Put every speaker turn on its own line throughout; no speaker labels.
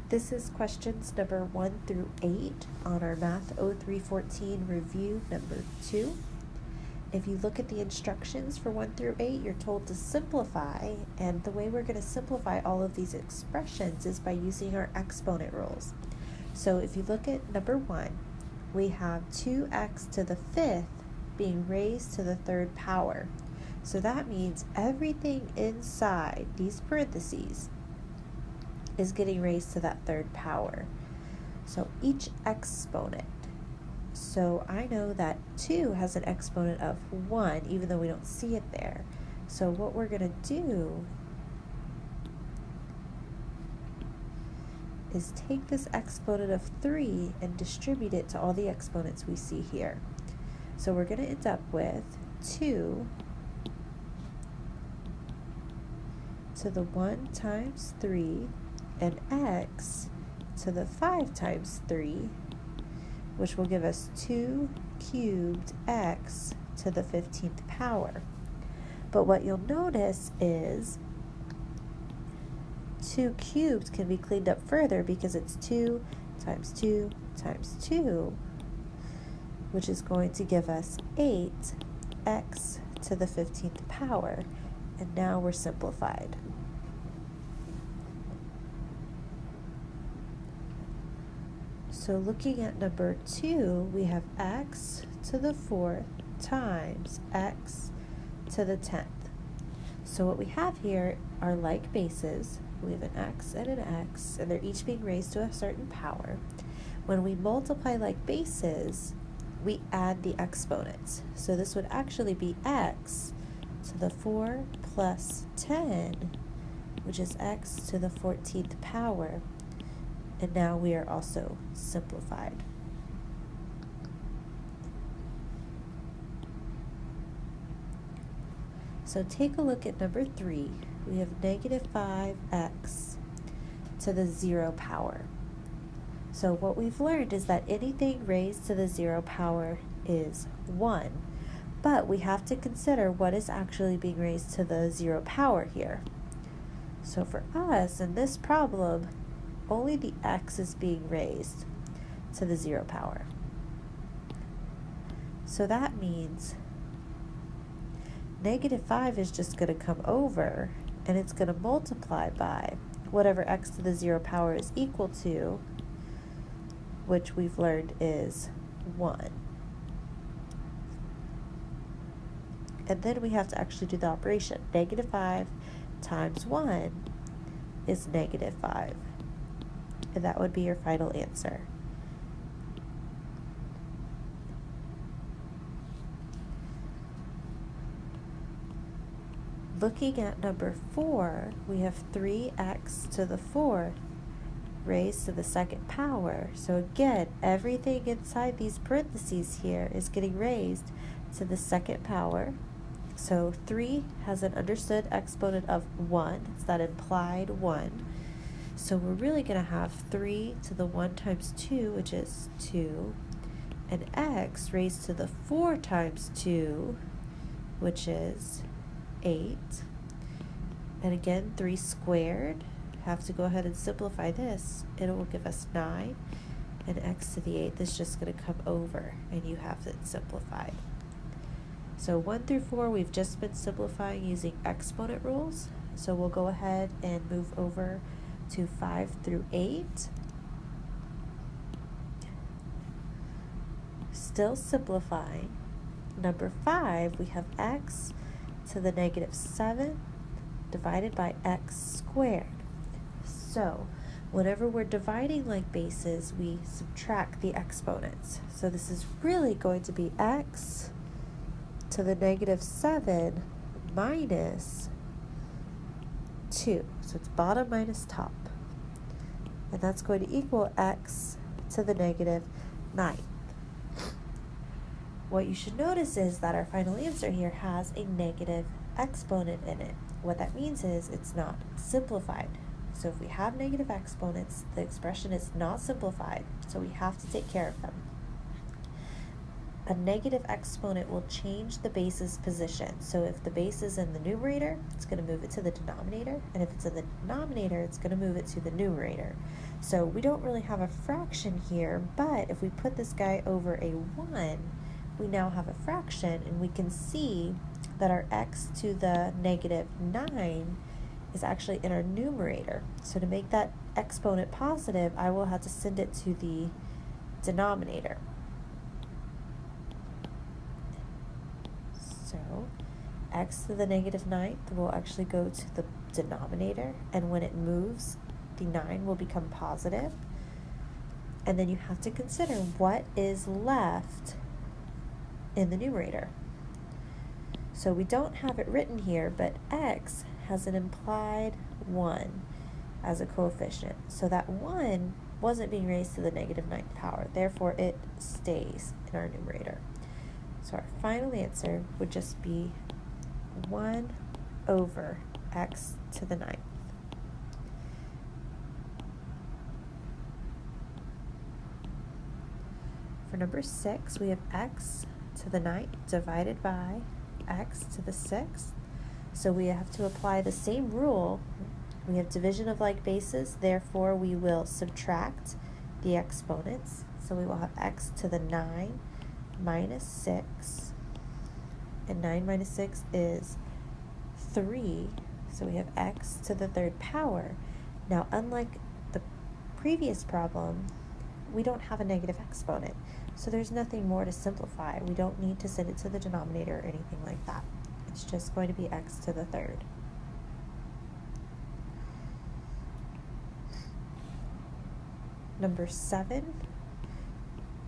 This is questions number 1 through 8 on our Math 0314 review number 2. If you look at the instructions for 1 through 8, you're told to simplify, and the way we're going to simplify all of these expressions is by using our exponent rules. So if you look at number 1, we have 2x to the 5th being raised to the 3rd power. So that means everything inside these parentheses is getting raised to that 3rd power. So each exponent. So I know that 2 has an exponent of 1, even though we don't see it there. So what we're going to do is take this exponent of 3 and distribute it to all the exponents we see here. So we're going to end up with 2 to the 1 times 3 and x to the 5 times 3, which will give us 2 cubed x to the 15th power. But what you'll notice is 2 cubed can be cleaned up further because it's 2 times 2 times 2, which is going to give us 8x to the 15th power. And now we're simplified. So looking at number 2, we have x to the 4th times x to the 10th. So what we have here are like bases. We have an x, and they're each being raised to a certain power. When we multiply like bases, we add the exponents. So this would actually be x to the 4 plus 10, which is x to the 14th power. And now we are also simplified. So take a look at number 3. We have negative 5x to the 0 power. So what we've learned is that anything raised to the 0 power is 1. But we have to consider what is actually being raised to the 0 power here. So for us, in this problem, only the x is being raised to the 0 power. So that means negative 5 is just going to come over, and it's going to multiply by whatever x to the 0 power is equal to, which we've learned is 1. And then we have to actually do the operation. Negative 5 times 1 is negative 5. And that would be your final answer. Looking at number 4, we have 3x to the 4th raised to the 2nd power. So again, everything inside these parentheses here is getting raised to the 2nd power. So 3 has an understood exponent of 1. It's that implied 1. So we're really going to have 3 to the 1 times 2, which is 2, and x raised to the 4 times 2, which is 8. And again, 3 squared. Have to go ahead and simplify this. It will give us 9, and x to the 8th is just going to come over, and you have it simplified. So 1 through 4, we've just been simplifying using exponent rules. So we'll go ahead and move over to 5 through 8. Still simplifying. Number 5, we have x to the negative 7 divided by x squared. So whenever we're dividing like bases, we subtract the exponents. So this is really going to be x to the negative 7 minus 2. So it's bottom minus top. And that's going to equal x to the negative 9. What you should notice is that our final answer here has a negative exponent in it. What that means is it's not simplified. So if we have negative exponents, the expression is not simplified, so we have to take care of them. a negative exponent will change the base's position. So if the base is in the numerator, it's going to move it to the denominator, and if it's in the denominator, it's going to move it to the numerator. So we don't really have a fraction here, but if we put this guy over a 1, we now have a fraction, and we can see that our x to the negative 9 is actually in our numerator. So to make that exponent positive, I will have to send it to the denominator. So x to the negative 9th will actually go to the denominator, and when it moves, the 9 will become positive. And then you have to consider what is left in the numerator. So we don't have it written here, but x has an implied 1 as a coefficient. So that 1 wasn't being raised to the negative 9th power, therefore it stays in our numerator. So our final answer would just be 1 over x to the 9th. For number 6, we have x to the 9th divided by x to the 6th. So we have to apply the same rule. We have division of like bases, therefore we will subtract the exponents. So we will have x to the 9 minus 6, and 9 minus 6 is 3, so we have x to the 3rd power. Now, unlike the previous problem, we don't have a negative exponent, so there's nothing more to simplify. We don't need to send it to the denominator or anything like that. It's just going to be x to the 3rd. Number 7,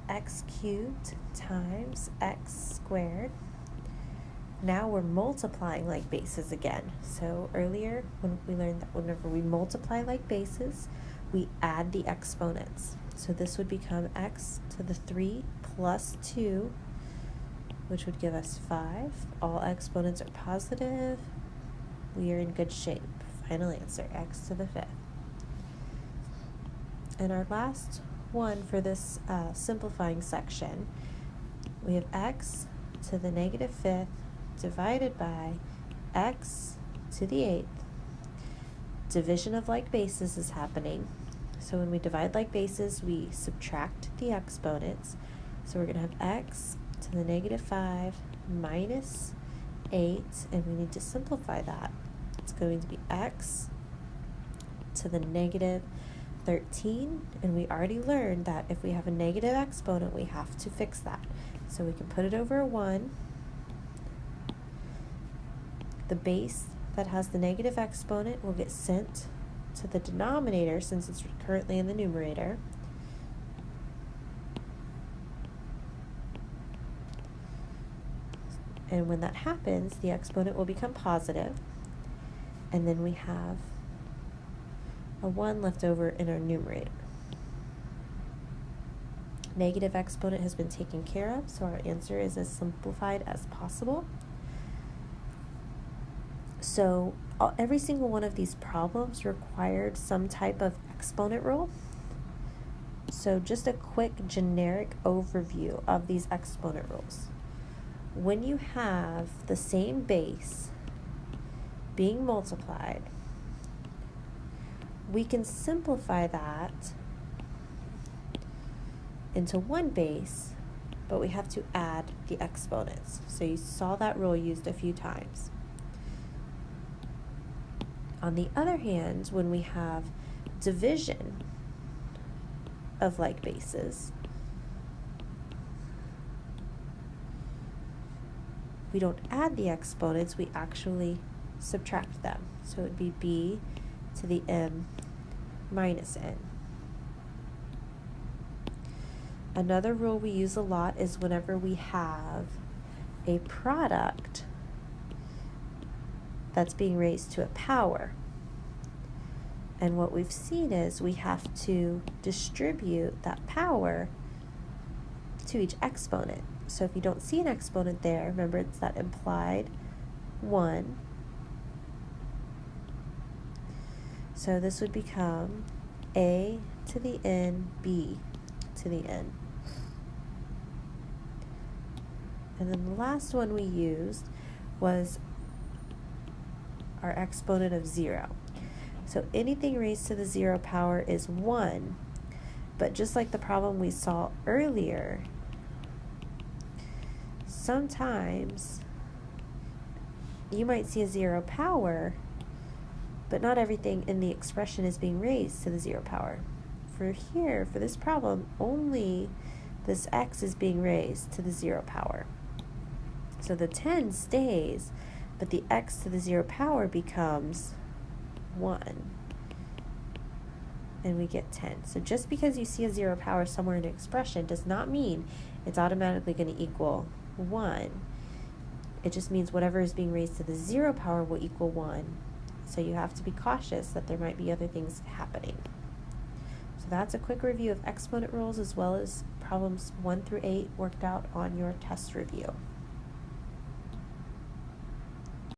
x cubed times x squared. Now we're multiplying like bases again. So earlier when we learned that whenever we multiply like bases, we add the exponents. So this would become x to the 3 plus 2, which would give us 5. All exponents are positive. We are in good shape. Final answer, x to the 5th. And our last one for this simplifying section, we have x to the negative 5th divided by x to the 8th. Division of like bases is happening. So when we divide like bases, we subtract the exponents. So we're going to have x to the negative 5 minus 8, and we need to simplify that. It's going to be x to the negative 13, and we already learned that if we have a negative exponent, we have to fix that. So we can put it over a 1. The base that has the negative exponent will get sent to the denominator since it's currently in the numerator. And when that happens, the exponent will become positive, and then we have a 1 left over in our numerator. Negative exponent has been taken care of, so our answer is as simplified as possible. So every single one of these problems required some type of exponent rule. So just a quick generic overview of these exponent rules. When you have the same base being multiplied, we can simplify that into one base, but we have to add the exponents. So you saw that rule used a few times. On the other hand, when we have division of like bases, we don't add the exponents, we actually subtract them. So it would be b to the m minus n. Another rule we use a lot is whenever we have a product that's being raised to a power. And what we've seen is we have to distribute that power to each exponent. So if you don't see an exponent there, remember it's that implied 1. So this would become a to the n, b to the n. And then the last one we used was our exponent of 0. So anything raised to the 0 power is 1. But just like the problem we saw earlier, sometimes you might see a 0 power, but not everything in the expression is being raised to the 0 power. For here, for this problem, only this x is being raised to the 0 power. So the 10 stays, but the x to the 0 power becomes 1. And we get 10. So just because you see a 0 power somewhere in an expression does not mean it's automatically going to equal 1. It just means whatever is being raised to the 0 power will equal 1. So you have to be cautious that there might be other things happening. So that's a quick review of exponent rules as well as problems 1 through 8 worked out on your test review.